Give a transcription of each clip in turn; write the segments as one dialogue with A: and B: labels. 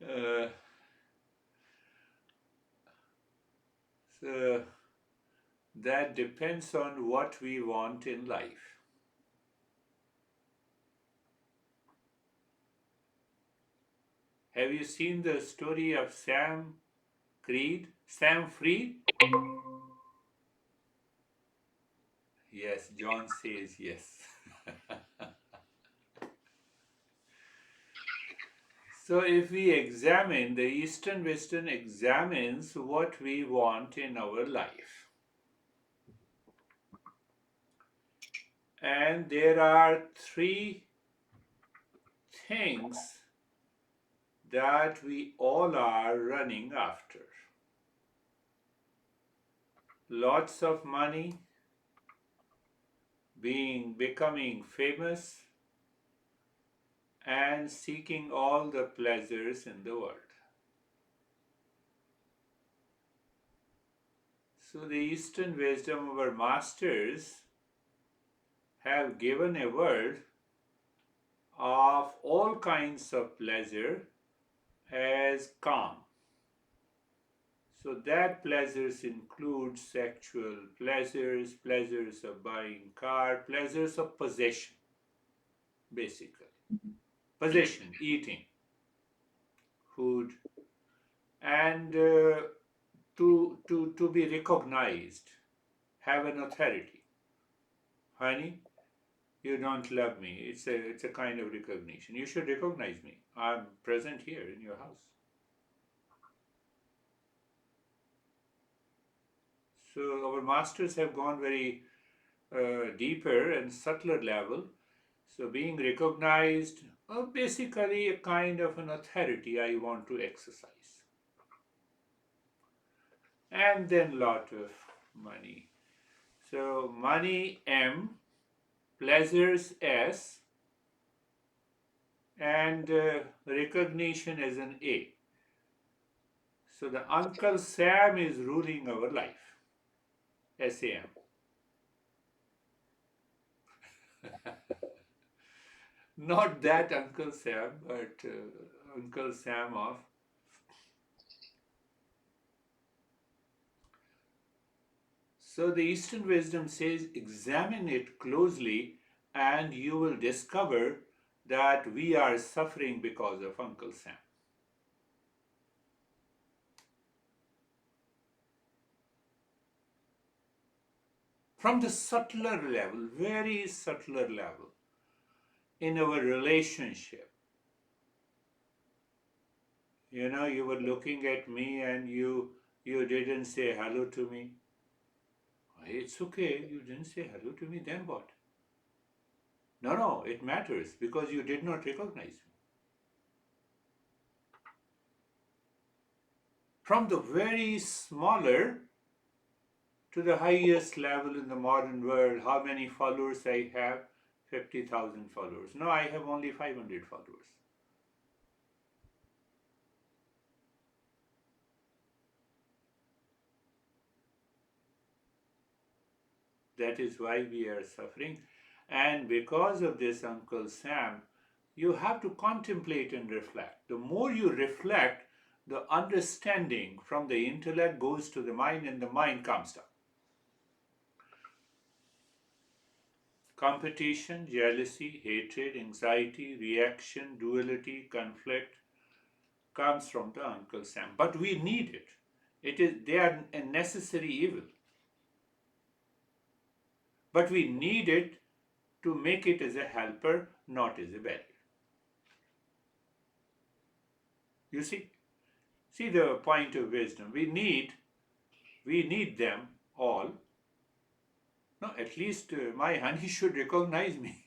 A: Uh, so that depends on what we want in life. Have you seen the story of Sam Freed? Yes, John says yes. So if we examine, the Eastern Western examines what we want in our life. And there are three things that we all are running after: lots of money, becoming famous, and seeking all the pleasures in the world. So the Eastern wisdom of our masters have given a world of all kinds of pleasure as calm. So that pleasures include sexual pleasures, pleasures of buying car, pleasures of possession, basically. Possession, eating, food, and to be recognized, have an authority. Honey, you don't love me. It's a kind of recognition. You should recognize me. I'm present here in your house. So our masters have gone very deeper and subtler level. So being recognized, basically a kind of an authority I want to exercise. And then lot of money. So money M, pleasures S, and recognition as an A. So the Uncle Sam is ruling our life. SAM. Not that Uncle Sam, but Uncle Sam of. So the Eastern wisdom says, examine it closely and you will discover that we are suffering because of Uncle Sam. From the subtler level, very subtler level, in our relationship, you were looking at me and you didn't say hello to me. It's okay, you didn't say hello to me, then what? No, it matters because you did not recognize me. From the very smaller to the highest level in the modern world, how many followers I have? 50,000 followers. No, I have only 500 followers. That is why we are suffering. And because of this, Uncle Sam, you have to contemplate and reflect. The more you reflect, the understanding from the intellect goes to the mind and the mind comes down. Competition, jealousy, hatred, anxiety, reaction, duality, conflict comes from the Uncle Sam. But we need it. They are a necessary evil. But we need it to make it as a helper, not as a barrier. You see the point of wisdom. We need them all. No, at least my honey should recognize me.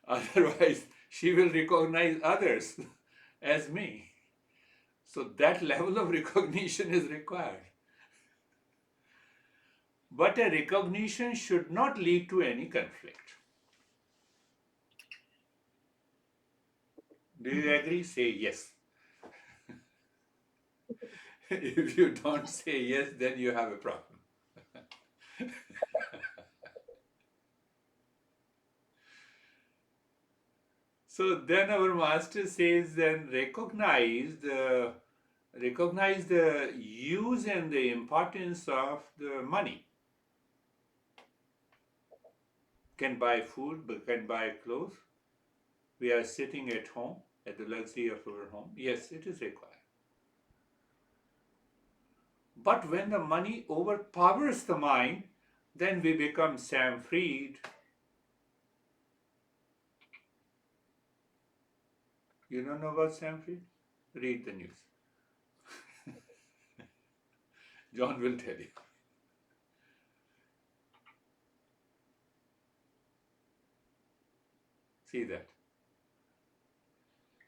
A: Otherwise, she will recognize others as me. So that level of recognition is required. But a recognition should not lead to any conflict. Do you agree? Say yes. If you don't say yes, then you have a problem. So then our master says, then recognize the use and the importance of the money. Can buy food, but can buy clothes. We are sitting at home, at the luxury of our home. Yes, it is required. But when the money overpowers the mind, then we become Sam Freed. You don't know about Sam Freed? Read the news. John will tell you. See that.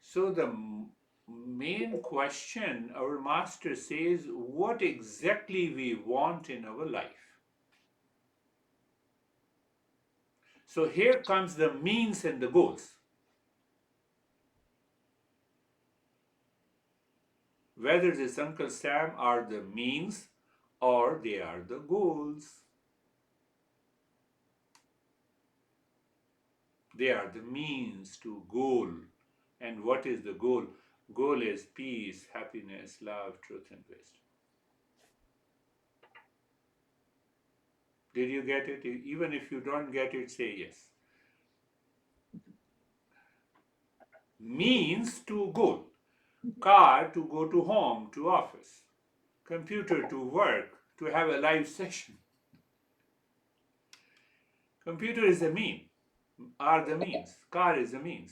A: So the main question our master says, what exactly we want in our life. So here comes the means and the goals. Whether this Uncle Sam are the means or they are the goals. They are the means to goal. And what is the goal? Goal is peace, happiness, love, truth, and wisdom. Did you get it? Even if you don't get it, say yes. Means to goal. Car to go to home, to office. Computer to work, to have a live session. Computer is a mean, are the means. Car is the means.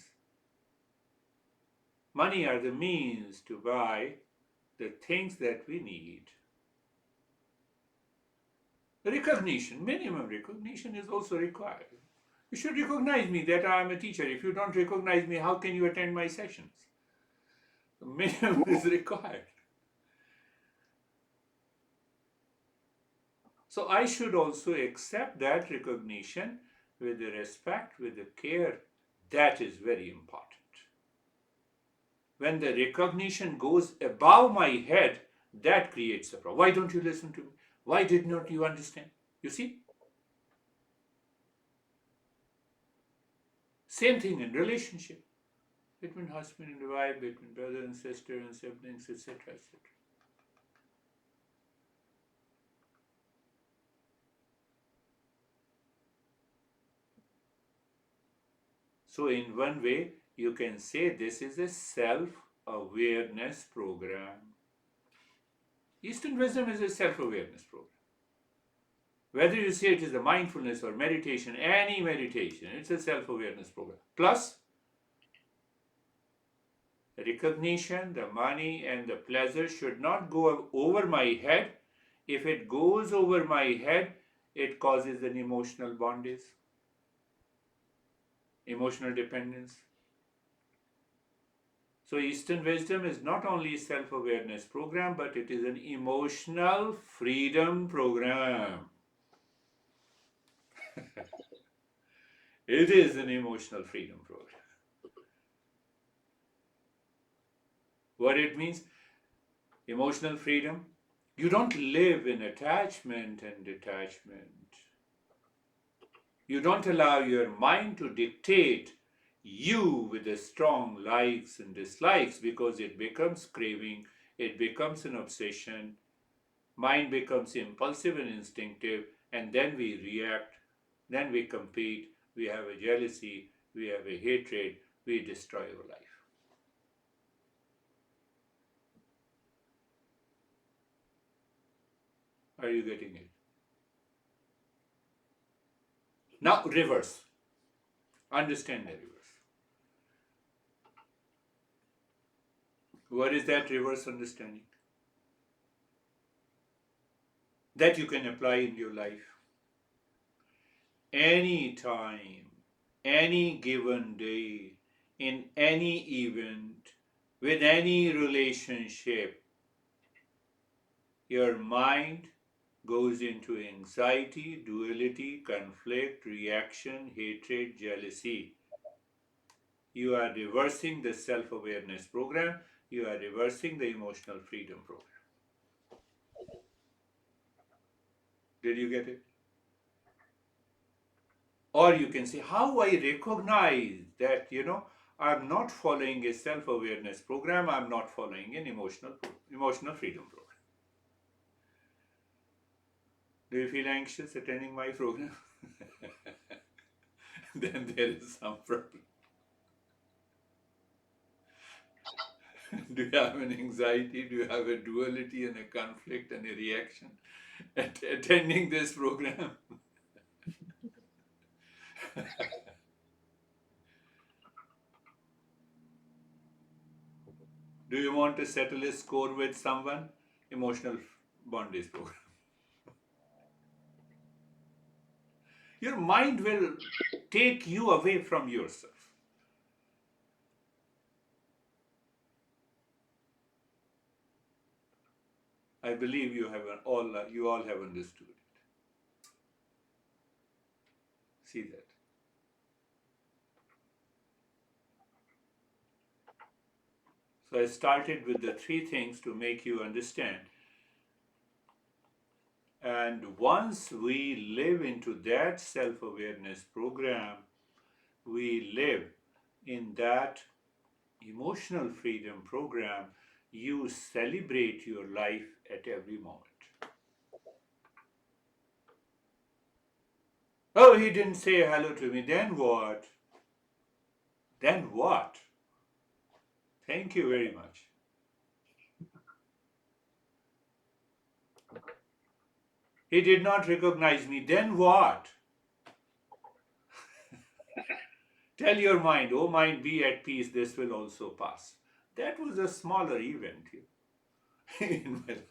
A: Money are the means to buy the things that we need. Recognition, minimum recognition is also required. You should recognize me that I am a teacher. If you don't recognize me, how can you attend my sessions? The minimum is required. So I should also accept that recognition with the respect, with the care. That is very important. When the recognition goes above my head, that creates a problem. Why don't you listen to me? Why did not you understand? You see? Same thing in relationship. Between husband and wife, between brother and sister and siblings, etc., etc. So in one way, you can say this is a self-awareness program. Eastern wisdom is a self-awareness program. Whether you say it is a mindfulness or meditation, any meditation, it's a self-awareness program. Plus, recognition, the money and the pleasure should not go over my head. If it goes over my head, it causes an emotional bondage, emotional dependence. So Eastern wisdom is not only a self-awareness program, but it is an emotional freedom program. It is an emotional freedom program. What it means? Emotional freedom. You don't live in attachment and detachment. You don't allow your mind to dictate you with the strong likes and dislikes, because it becomes craving, it becomes an obsession, mind becomes impulsive and instinctive, and then we react, then we compete, we have a jealousy, we have a hatred, we destroy our life. Are you getting it? Now, reverse. Understand the reverse. What is that reverse understanding? That you can apply in your life. Any time, any given day, in any event, with any relationship, your mind goes into anxiety, duality, conflict, reaction, hatred, jealousy. You are reversing the self-awareness program. You are reversing the emotional freedom program. Did you get it? Or you can say, how I recognize that, I'm not following a self-awareness program. I'm not following an emotional freedom program. Do you feel anxious attending my program? Then there is some problem. Do you have an anxiety? Do you have a duality and a conflict and a reaction at attending this program? Do you want to settle a score with someone? Emotional bondage program. Your mind will take you away from yourself. I believe you all have understood it. See that. So I started with the three things to make you understand. And once we live into that self-awareness program, we live in that emotional freedom program, you celebrate your life at every moment. Oh, he didn't say hello to me. Then what? Then what? Thank you very much. He did not recognize me. Then what? Tell your mind, oh mind, be at peace, this will also pass. That was a smaller event in my life.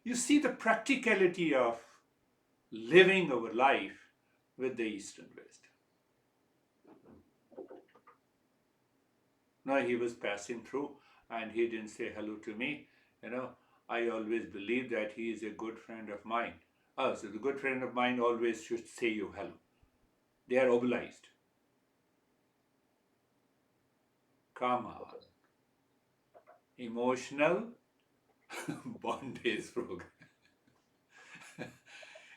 A: You see the practicality of living our life with the Eastern wisdom. No, he was passing through and he didn't say hello to me. I always believe that he is a good friend of mine. Oh, so the good friend of mine always should say you hello. They are obliged. Come on. Emotional bondage program.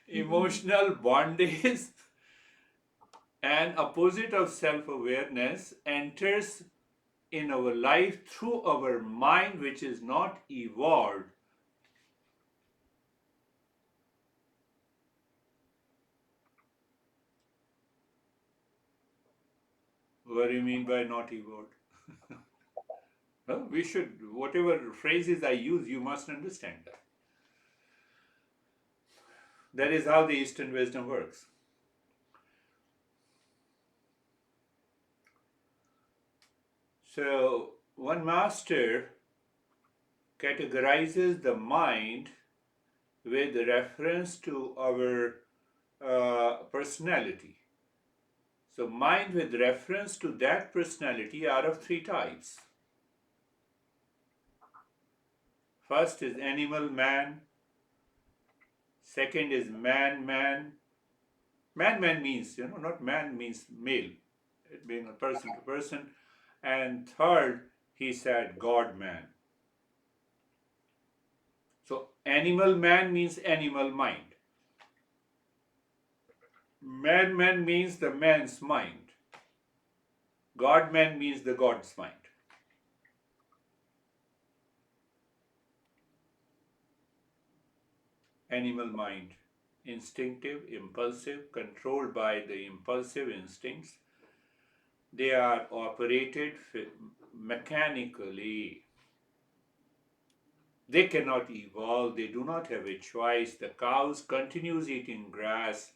A: Emotional bondage, an opposite of self-awareness, enters in our life through our mind, which is not evolved. What do you mean by not evolved? Well, we should, whatever phrases I use, you must understand that. That is how the Eastern wisdom works. So, one master categorizes the mind with reference to our personality. So, mind with reference to that personality are of three types. First is animal man, second is man man. Man means, not man means male, it being a person to person. And third, he said God man. So, animal man means animal mind. Man means the man's mind. God man means the God's mind. Animal mind, instinctive, impulsive, controlled by the impulsive instincts. They are operated mechanically. They cannot evolve, they do not have a choice. The cows continues eating grass,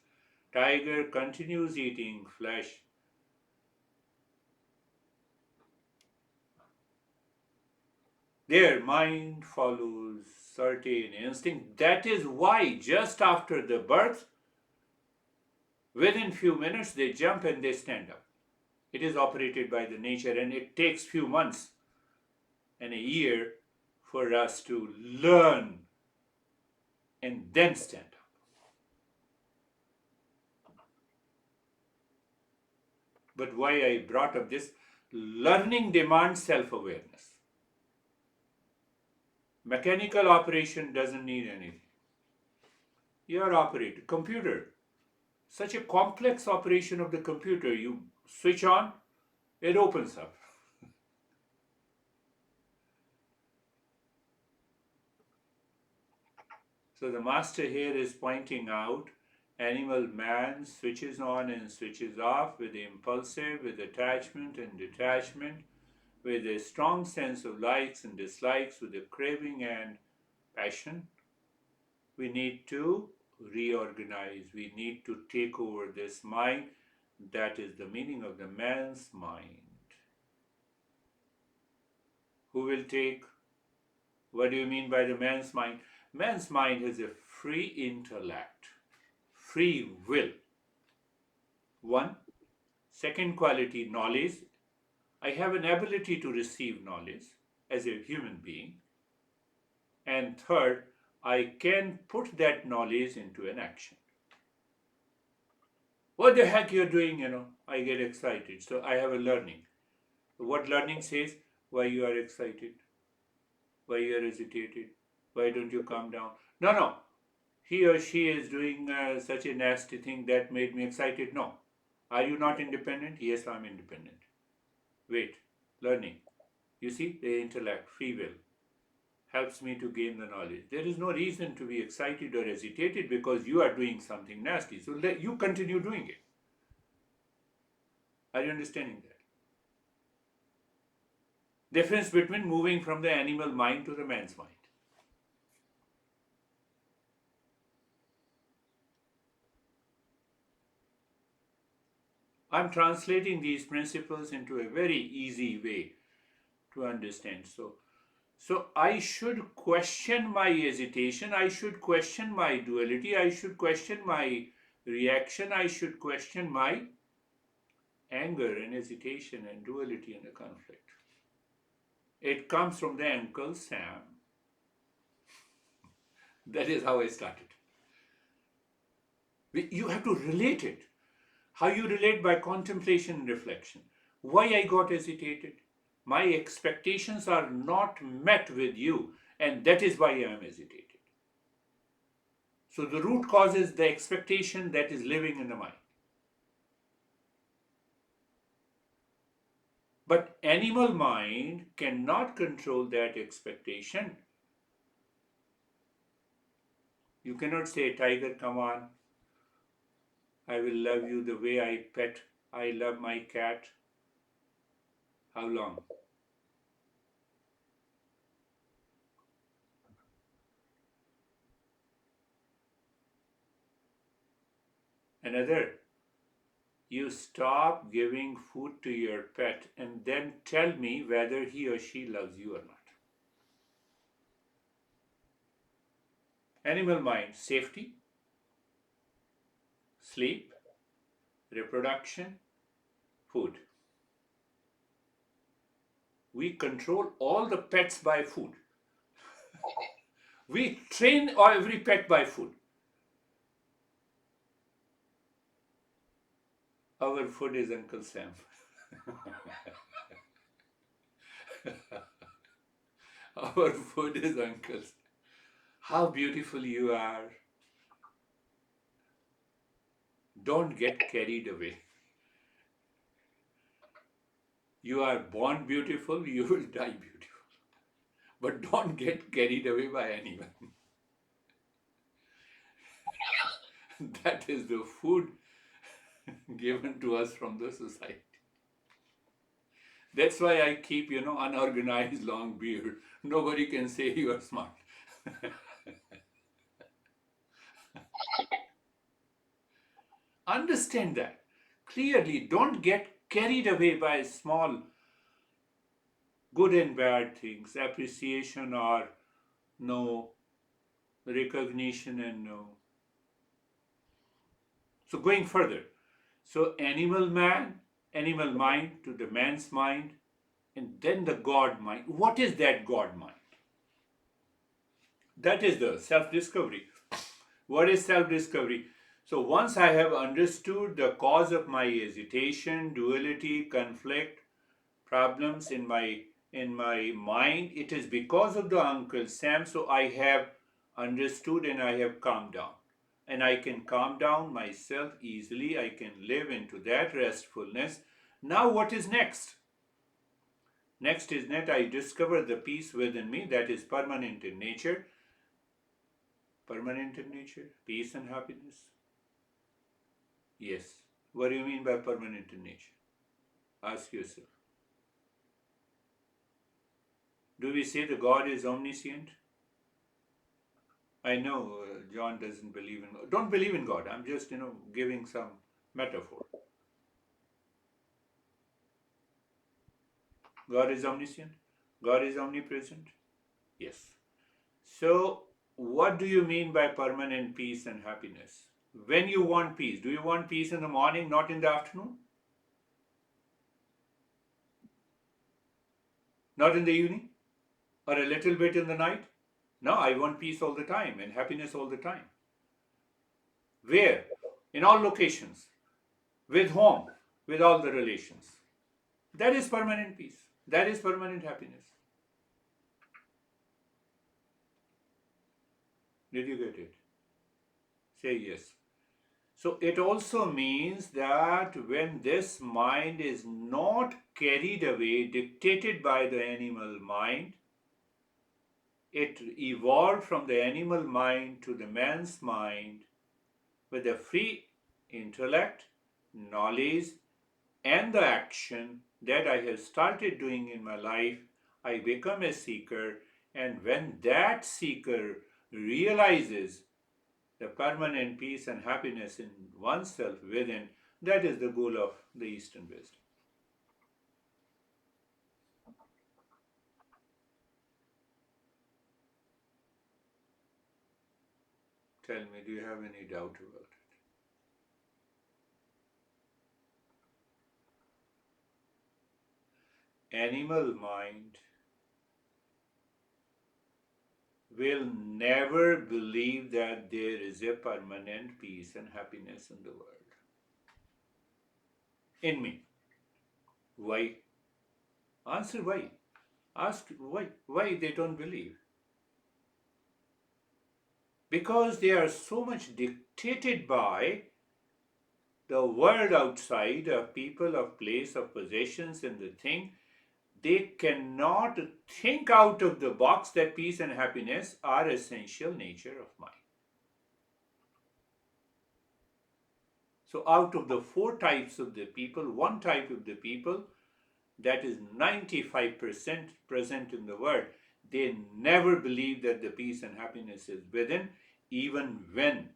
A: tiger continues eating flesh. Their mind follows certain instinct. That is why just after the birth, within few minutes they jump and they stand up. It is operated by the nature, and it takes few months and a year for us to learn and then stand up. But why I brought up this, learning demands self-awareness. Mechanical operation doesn't need anything. You are operating computer. such a complex operation of the computer. You switch on, it opens up. So the master here is pointing out animal man switches on and switches off with impulsive, with attachment and detachment, with a strong sense of likes and dislikes, with a craving and passion. We need to reorganize. We need to take over this mind. That is the meaning of the man's mind. Who will take? What do you mean by the man's mind? Man's mind has a free intellect, free will. One. Second quality, knowledge. I have an ability to receive knowledge as a human being. And third, I can put that knowledge into an action. What the heck you're doing, I get excited. So I have a learning. What learning says? Why you are excited? Why you are agitated? Why don't you calm down? No, no. He or she is doing such a nasty thing that made me excited. No. Are you not independent? Yes, I'm independent. Wait. Learning. You see, the intellect, free will, helps me to gain the knowledge. There is no reason to be excited or agitated because you are doing something nasty. So let you continue doing it. Are you understanding that? Difference between moving from the animal mind to the man's mind. I'm translating these principles into a very easy way to understand. So I should question my hesitation, I should question my duality, I should question my reaction, I should question my anger and hesitation and duality and the conflict. It comes from the Uncle Sam. That is how I started. You have to relate it. How you relate? By contemplation and reflection. Why I got hesitated? My expectations are not met with you, and that is why I am hesitated. So the root cause is the expectation that is living in the mind. But animal mind cannot control that expectation. You cannot say, tiger, come on, I will love you the way I love my cat. How long? Another, you stop giving food to your pet and then tell me whether he or she loves you or not. Animal mind, safety, sleep, reproduction, food. We control all the pets by food. We train every pet by food. Our food is Uncle Sam. Our food is Uncle Sam. How beautiful you are. Don't get carried away. You are born beautiful, you will die beautiful. But don't get carried away by anyone. That is the food given to us from the society. That's why I keep, unorganized long beard. Nobody can say you are smart. Understand that clearly. Don't get carried away by small good and bad things, appreciation or no, recognition and no. So going further, so animal man, animal mind to the man's mind, and then the God mind. What is that God mind? That is the self discovery. What is self discovery? So once I have understood the cause of my hesitation, duality, conflict, problems in my mind, it is because of the Uncle Sam. So I have understood and I have calmed down. and I can calm down myself easily. I can live into that restfulness. Now, what is next? Next is that I discover the peace within me that is permanent in nature. Permanent in nature, peace and happiness. Yes. What do you mean by permanent in nature? Ask yourself. Do we say the God is omniscient? I know John doesn't believe in, don't believe in God. I'm just, giving some metaphor. God is omniscient. God is omnipresent. Yes. So, what do you mean by permanent peace and happiness? When you want peace, do you want peace in the morning, not in the afternoon? Not in the evening? Or a little bit in the night? No, I want peace all the time and happiness all the time. Where? In all locations. With whom? With all the relations. That is permanent peace. That is permanent happiness. Did you get it? Say yes. So it also means that when this mind is not carried away, dictated by the animal mind, it evolved from the animal mind to the man's mind with a free intellect, knowledge, and the action that I have started doing in my life. I become a seeker, and when that seeker realizes the permanent peace and happiness in oneself within, that is the goal of the Eastern wisdom. Tell me, do you have any doubt about it? Animal mind will never believe that there is a permanent peace and happiness in the world. In me. Why? Answer why. Ask why. Why they don't believe? Because they are so much dictated by the world outside, of people, of place, of possessions, and the thing. They cannot think out of the box that peace and happiness are essential nature of mind. So, out of the four types of the people, one type of the people that is 95% present in the world, they never believe that the peace and happiness is within, even when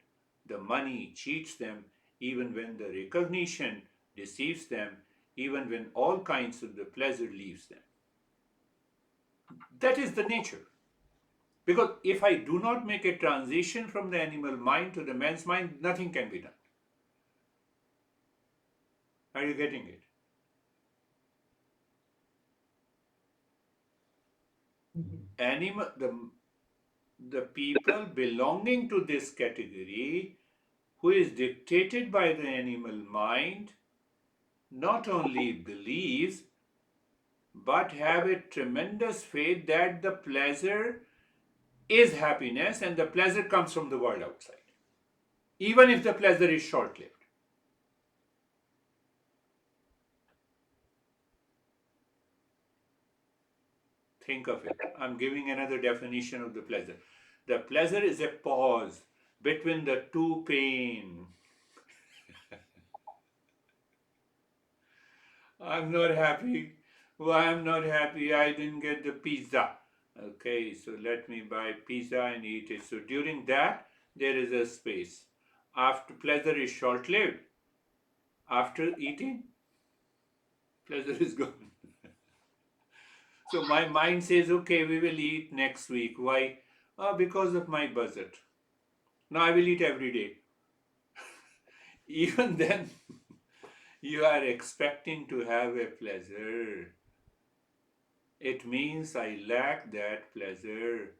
A: the money cheats them, even when the recognition deceives them, even when all kinds of the pleasure leaves them. That is the nature. Because if I do not make a transition from the animal mind to the man's mind, nothing can be done. Are you getting it? Animal, the people belonging to this category who is dictated by the animal mind not only believes but have a tremendous faith that the pleasure is happiness and the pleasure comes from the world outside, even if the pleasure is short lived. Think of it. I'm giving another definition of the pleasure. The pleasure is a pause between the two pain. I'm not happy. Why I'm not happy? I didn't get the pizza. Okay, so let me buy pizza and eat it. So during that, there is a space. After pleasure is short lived. After eating, pleasure is gone. So my mind says, okay, we will eat next week. Why? Because of my budget. Now I will eat every day. Even then, you are expecting to have a pleasure. It means I lack that pleasure.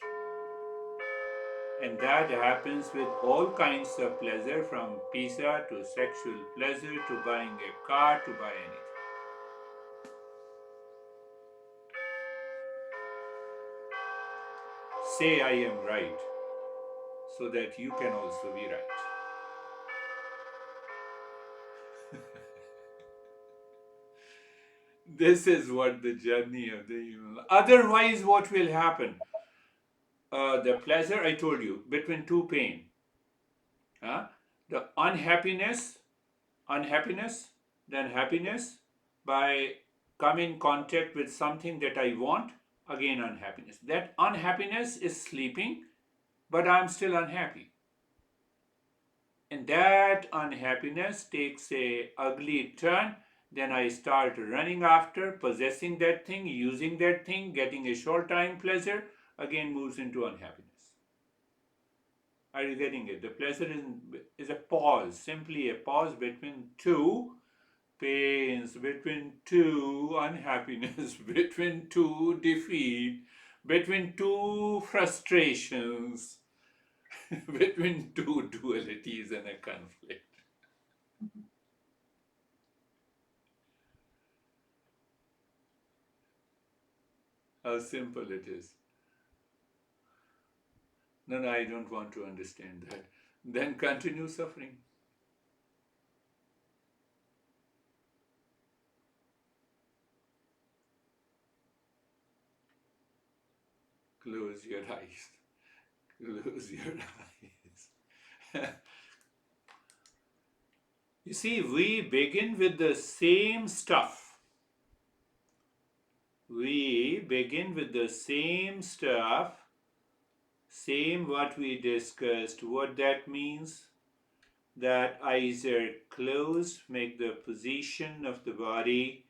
A: And that happens with all kinds of pleasure, from pizza to sexual pleasure to buying a car to buy anything. Say I am right so that you can also be right. This is what the journey of the human. Otherwise, what will happen? The pleasure, I told you, between two pain. Huh? The unhappiness, then happiness by come in contact with something that I want, again unhappiness. That unhappiness is sleeping, but I'm still unhappy. And that unhappiness takes a ugly turn. Then I start running after, possessing that thing, using that thing, getting a short time pleasure, again moves into unhappiness. Are you getting it? The pleasure is a pause, simply a pause between two pains, between two unhappiness, between two defeat, between two frustrations, between two dualities and a conflict. How simple it is. No, no, I don't want to understand that. Then continue suffering. Close your eyes. Close your eyes. You see, we begin with the same stuff. We begin with the same stuff, same what we discussed. What that means? That eyes are closed, make the position of the body.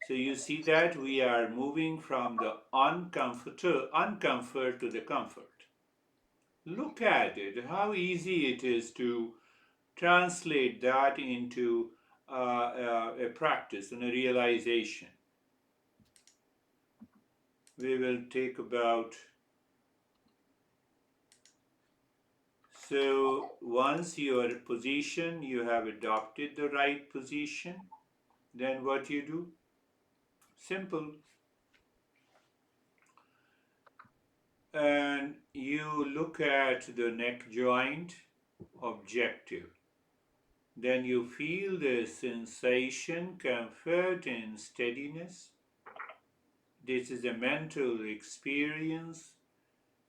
A: So you see that we are moving from the uncomfort to the comfort. Look at it, how easy it is to translate that into a practice and a realization. We will take about, so once your position, you have adopted the right position, then what you do? Simple. And you look at the neck joint, objective. Then you feel the sensation, comfort, and steadiness. This is a mental experience.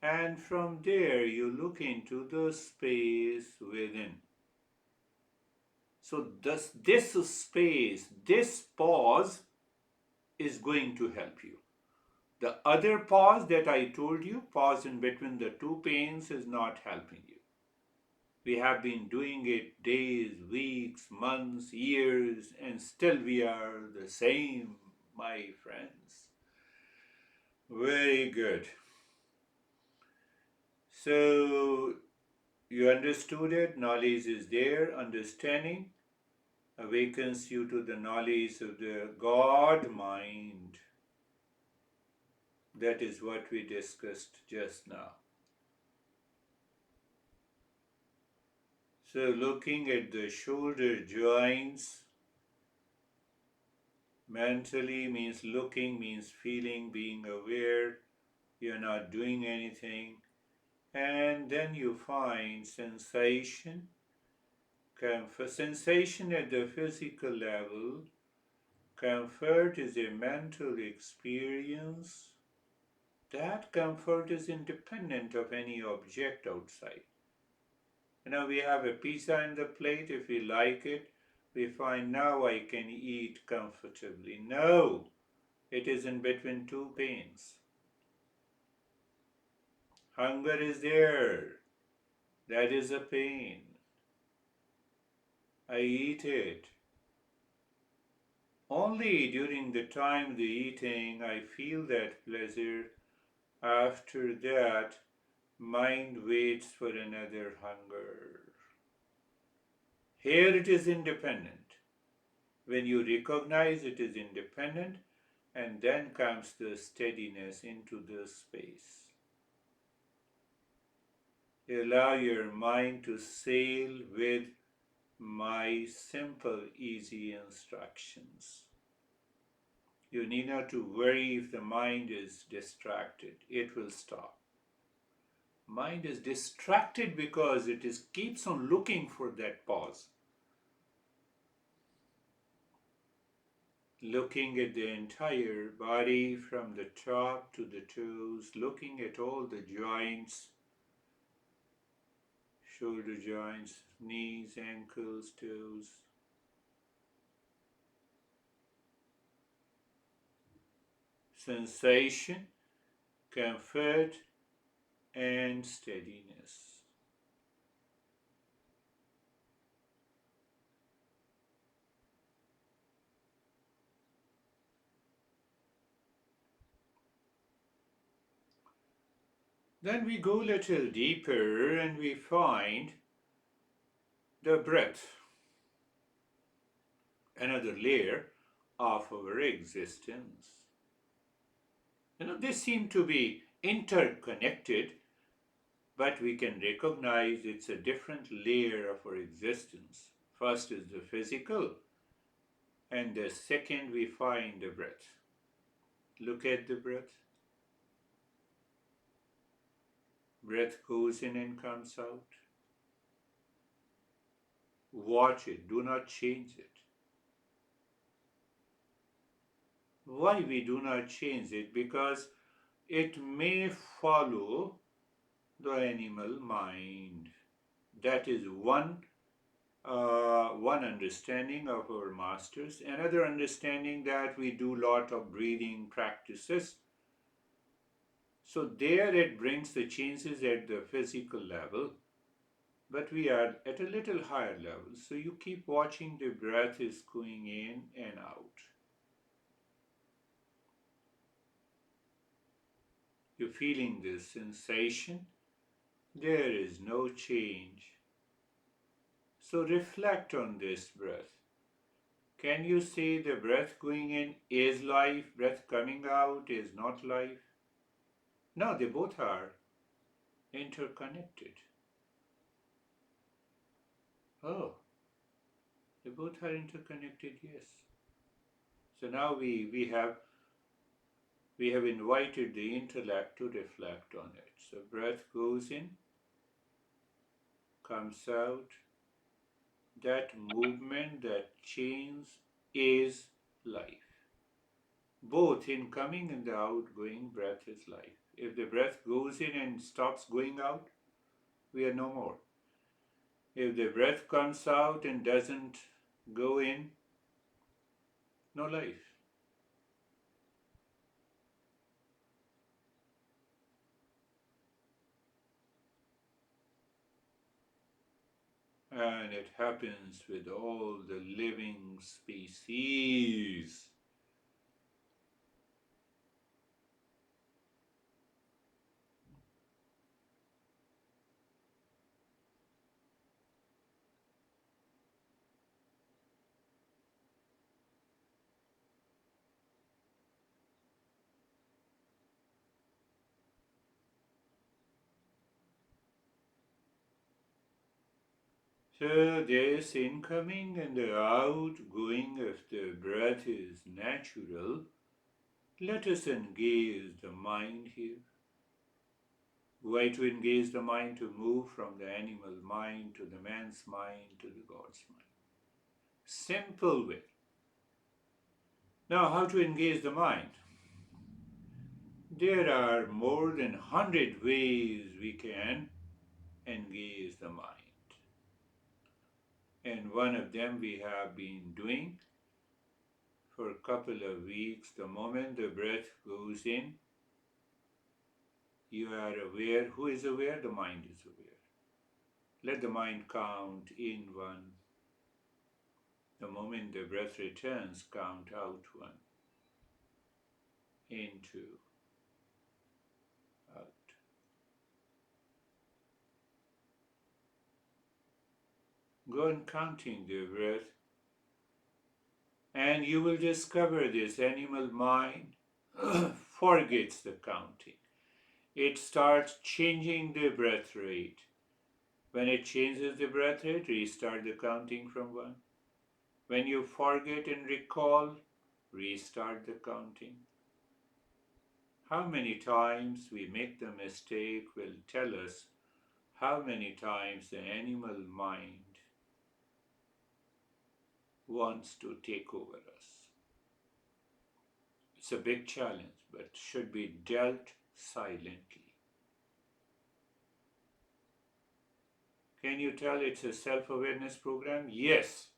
A: And from there, you look into the space within. So, this space, this pause is going to help you. The other pause that I told you, pause in between the two pains, is not helping you. We have been doing it days, weeks, months, years, and still we are the same, my friends. Very good. So, you understood it, knowledge is there, understanding awakens you to the knowledge of the God mind. That is what we discussed just now. So, looking at the shoulder joints, mentally means looking, means feeling, being aware, you're not doing anything. And then you find sensation, comfort. Sensation at the physical level, comfort is a mental experience. That comfort is independent of any object outside. We have a pizza in the plate. If we like it, we find now I can eat comfortably. No, it is in between two pains. Hunger is there. That is a pain. I eat it. Only during the time the eating I feel that pleasure. After that, mind waits for another hunger. Here it is independent. When you recognize it is independent, and then comes the steadiness into the space. Allow your mind to sail with my simple, easy instructions. You need not to worry if the mind is distracted. It will stop. Mind is distracted because it keeps on looking for that pause. looking at the entire body from the top to the toes, looking at all the joints, shoulder joints, knees, ankles, toes. Sensation, comfort, and steadiness. Then we go a little deeper and we find the breath, another layer of our existence. They seem to be interconnected, but we can recognize it's a different layer of our existence. First is the physical, and the second we find the breath. Look at the breath. Breath goes in and comes out. Watch it, do not change it. Why we do not change it? Because it may follow the animal mind. That is one understanding of our masters. Another understanding that we do lot of breathing practices. So there it brings the changes at the physical level, but we are at a little higher level. So you keep watching the breath is going in and out. You're feeling this sensation. There is no change. So reflect on this breath. Can you say the breath going in is life, breath coming out is not life? No, they both are interconnected. Oh, they both are interconnected, yes. So now we have invited the intellect to reflect on it. So breath goes in, comes out. That movement, that change is life. Both in coming and the outgoing breath is life. If the breath goes in and stops going out, we are no more. If the breath comes out and doesn't go in, no life. And it happens with all the living species. So this incoming and the outgoing of the breath is natural. Let us engage the mind here. Why to engage the mind? To move from the animal mind to the man's mind to the God's mind. Simple way. Now, how to engage the mind? There are more than 100 ways we can engage the mind. And one of them we have been doing for a couple of weeks. The moment the breath goes in, you are aware. Who is aware? The mind is aware. Let the mind count in one. The moment the breath returns, count out one, in two, out. Go on counting the breath, and you will discover this animal mind forgets the counting. It starts changing the breath rate. When it changes the breath rate, restart the counting from one. When you forget and recall, restart the counting. How many times we make the mistake will tell us how many times the animal mind wants to take over us. It's a big challenge, but should be dealt silently. Can you tell it's a self awareness program? Yes.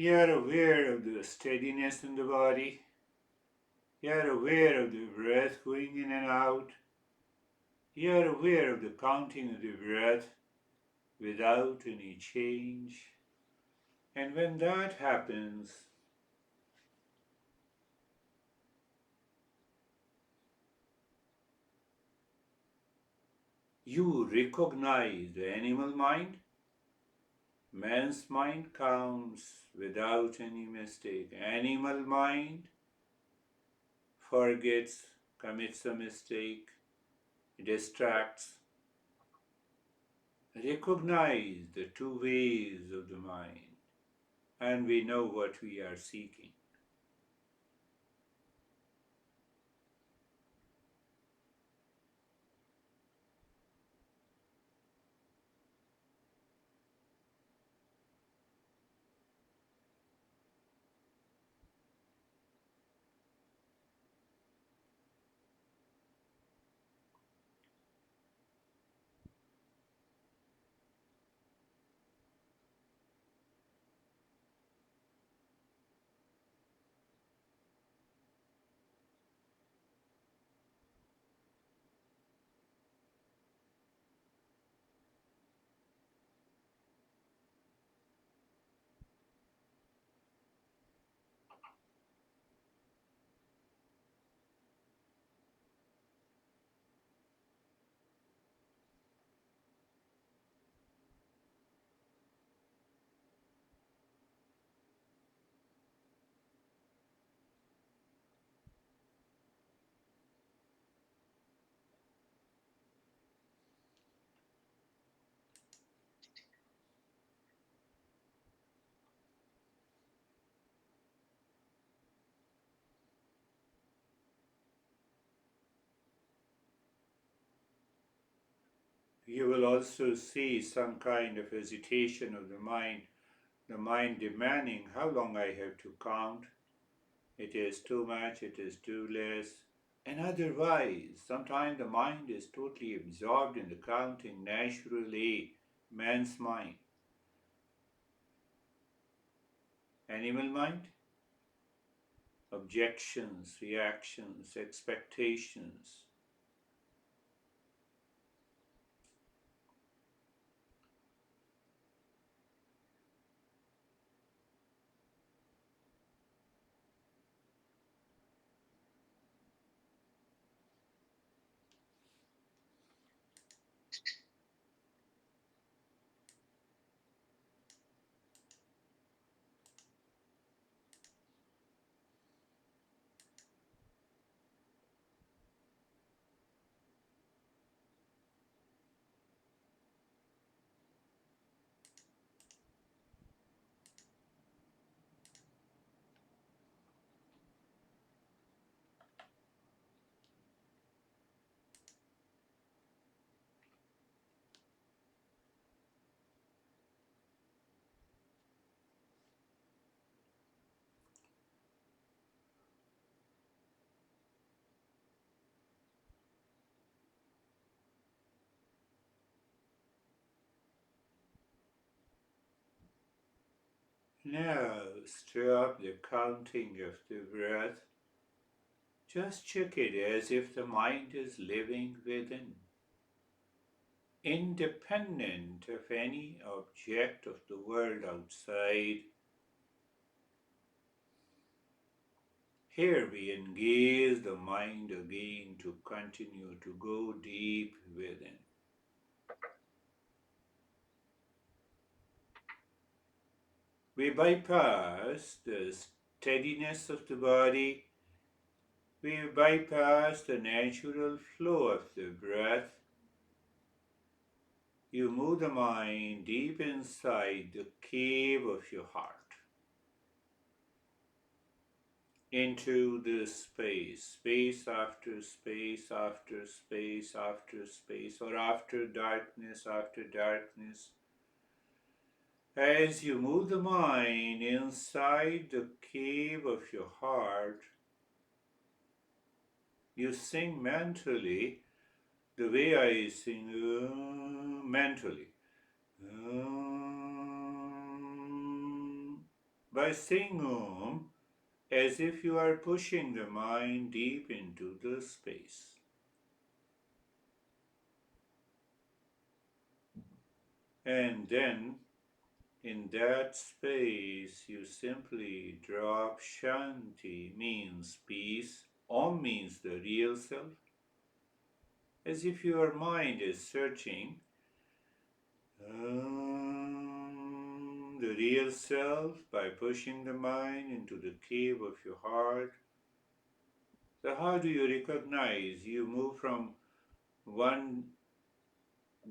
A: You are aware of the steadiness in the body. You are aware of the breath going in and out. You are aware of the counting of the breath without any change. And when that happens, you recognize the animal mind. Man's mind counts without any mistake. Animal mind forgets, commits a mistake, distracts. Recognize the two ways of the mind, and we know what we are seeking. You will also see some kind of hesitation of the mind demanding how long I have to count. It is too much, it is too less. And otherwise, sometimes the mind is totally absorbed in the counting naturally. Man's mind, animal mind, objections, reactions, expectations. Now, stir up the counting of the breath. Just check it as if the mind is living within. independent of any object of the world outside. Here we engage the mind again to continue to go deep within. We bypass the steadiness of the body, we bypass the natural flow of the breath. You move the mind deep inside the cave of your heart, into this space, space after space after space after space, or after darkness. As you move the mind inside the cave of your heart, you sing mentally the way I sing mentally. By saying as if you are pushing the mind deep into the space. And then, in that space, you simply drop Shanti, means peace, Om means the real self, as if your mind is searching the real self by pushing the mind into the cave of your heart. So, how do you recognize? You move from one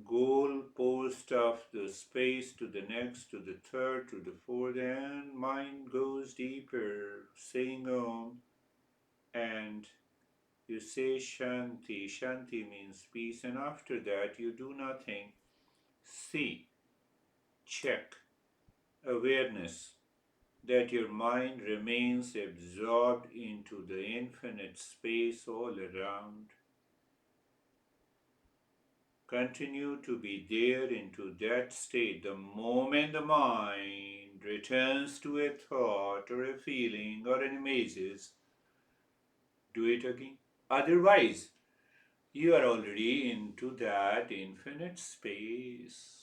A: goal post of the space to the next, to the third, to the fourth, and mind goes deeper, saying Om, and you say Shanti. Shanti means peace, and after that you do nothing. See, check, awareness that your mind remains absorbed into the infinite space all around. Continue to be there into that state. The moment the mind returns to a thought or a feeling or an images, do it again. Otherwise, you are already into that infinite space.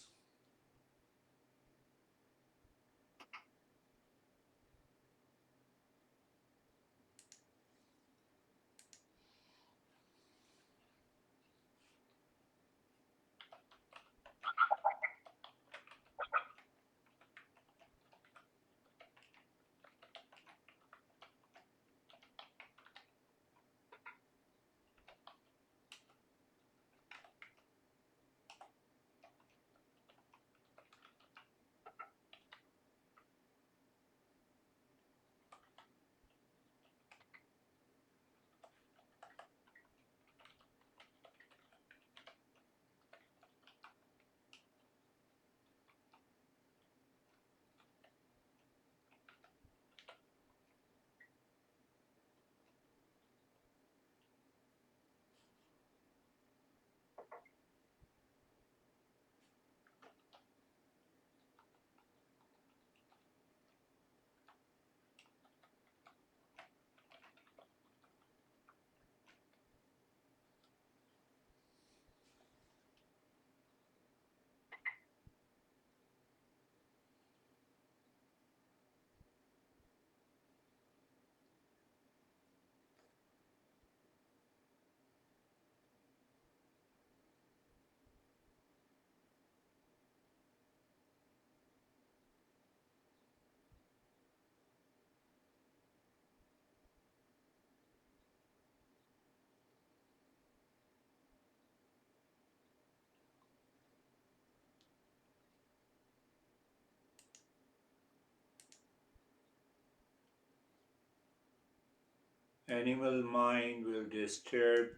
A: Animal mind will disturb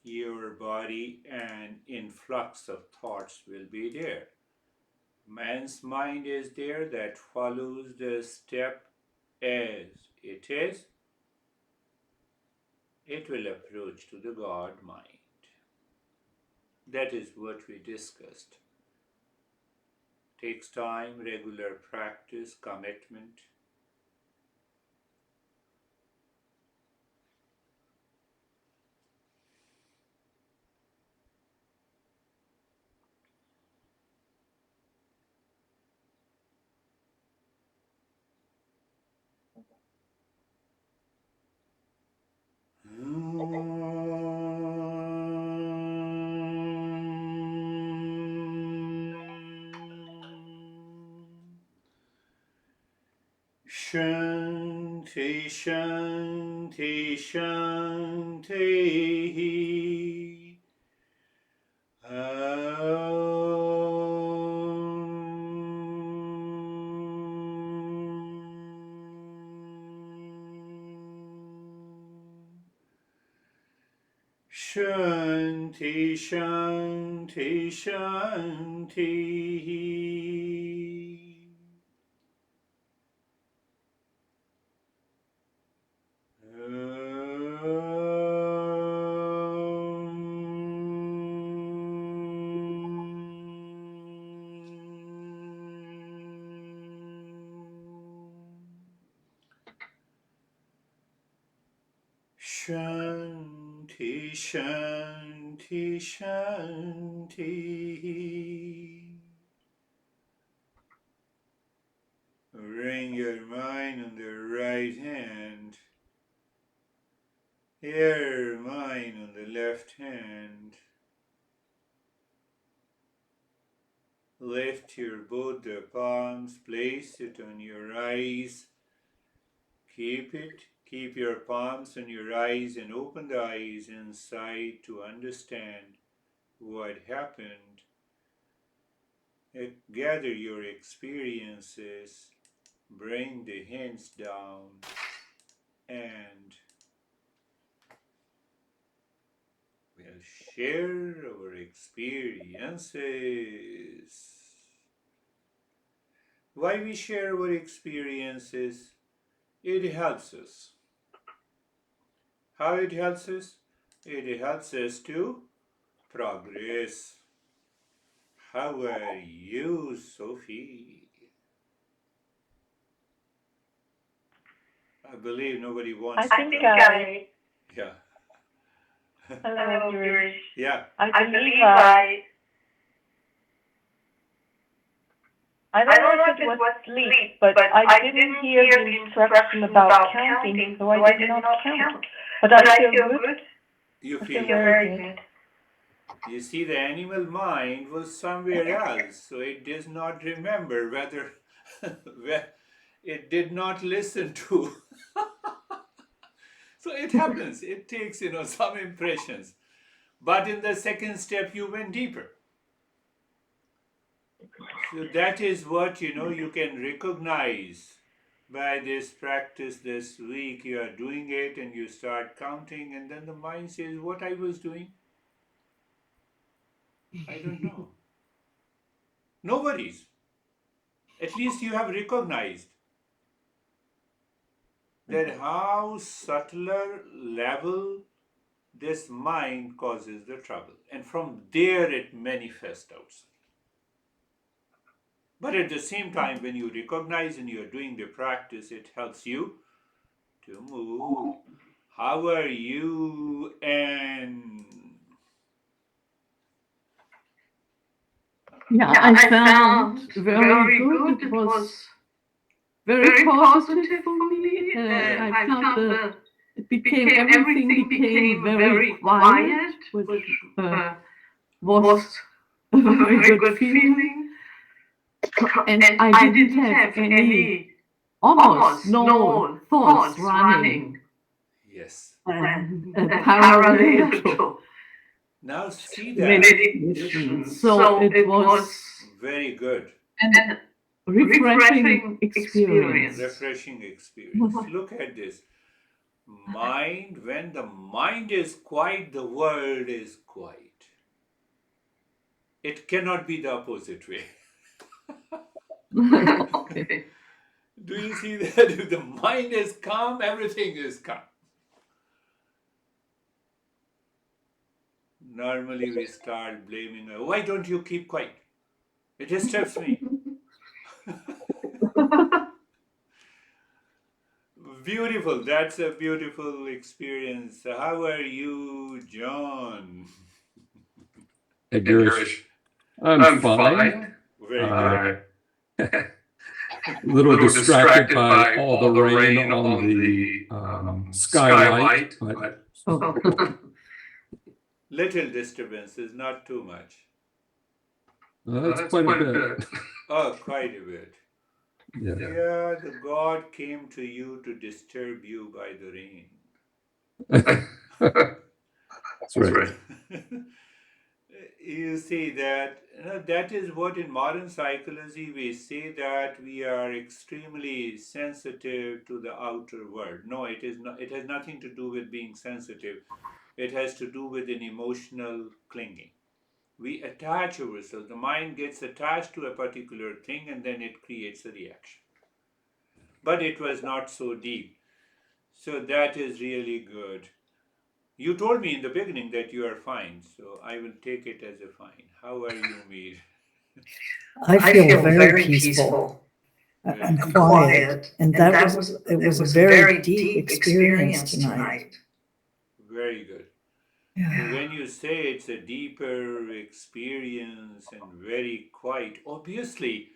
A: your body and influx of thoughts will be there. Man's mind is there that follows the step as it is, it will approach to the God mind. That is what we discussed. Takes time, regular practice, commitment. Shanti, Shanti, Shanti. Shanti, Shanti, Shanti. Shanti, Shanti, Shanti. Bring your mind on the right hand, your mind on the left hand. Lift your both the palms, place it on your eyes. Keep your palms on your eyes and open the eyes inside to understand what happened. Gather your experiences, bring the hands down, and we'll share our experiences. Why we share our experiences? It helps us. How it helps us? It helps us to progress. How are you, Sophie? I believe nobody wants
B: I think I.
A: Yeah.
B: Hello, Girish.
A: Yeah.
B: I believe I. I don't know if it was sleep, but I didn't hear the instruction about counting, so I did not count. But I feel good.
A: You
B: I
A: feel
B: feel very good.
A: You see, the animal mind was somewhere else, so it does not remember whether it did not listen to. So it happens. It takes, some impressions. But in the second step, you went deeper. So that is what, you can recognize by this practice this week. You are doing it and you start counting, and then the mind says, what I was doing? I don't know. No worries. At least you have recognized that how subtler level this mind causes the trouble. And from there it manifests outside. But at the same time, when you recognize and you're doing the practice, it helps you to move. How are you? And
C: yeah, I found very good. It was very positive for me. I felt that everything became very quiet, which was a very good feeling. And I didn't have any, almost no thoughts running.
A: yes.
C: Parallel to
A: Now see that.
C: meditation. So it was
A: Very good.
C: an refreshing experience.
A: Refreshing experience. Look at this. Mind, when the mind is quiet, the world is quiet. It cannot be the opposite way.
C: Okay.
A: Do you see that? If the mind is calm, everything is calm. Normally we start blaming, why don't you keep quiet? It disturbs me. Beautiful. That's a beautiful experience. How are you, John?
D: Hey, Girish. I'm fine.
A: Very good.
D: A little distracted by all the rain on the skylight, but
A: Little disturbances, not too much.
D: that's quite a bit.
A: Oh, quite a bit.
D: Yeah.
A: Yeah, the God came to you to disturb you by the rain.
D: That's right.
A: You see that, that is what in modern psychology we say, that we are extremely sensitive to the outer world. No, it is not. It has nothing to do with being sensitive. It has to do with an emotional clinging. We attach ourselves. The mind gets attached to a particular thing and then it creates a reaction. But it was not so deep. So that is really good. You told me in the beginning that you are fine, so I will take it as a fine. How are you, Mir?
E: I feel very peaceful and quiet, and it was a very deep experience tonight.
A: Very good. So
E: Yeah.
A: when you say it's a deeper experience and very quiet, obviously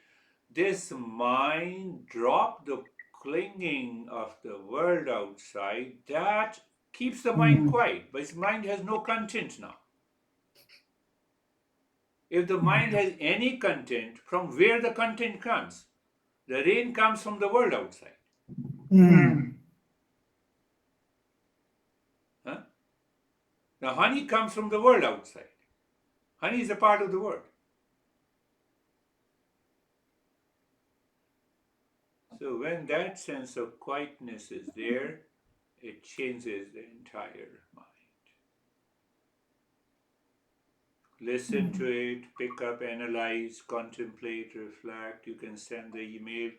A: this mind dropped the clinging of the world outside. That keeps the mind
E: Mm.
A: quiet, but its mind has no content now. If the mind has any content, from where the content comes? The rain comes from the world outside.
E: Mm.
A: Huh? The honey comes from the world outside. Honey is a part of the world. So when that sense of quietness is there, it changes the entire mind. Listen to it, pick up, analyze, contemplate, reflect. You can send the email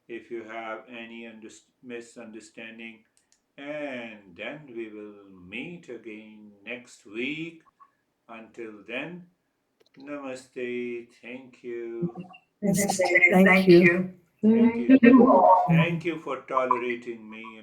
A: if you have any misunderstanding. And then we will meet again next week. Until then, namaste. Thank you.
E: Thank you.
A: Thank
C: Thank
A: you.
C: you.
A: Thank you for tolerating me,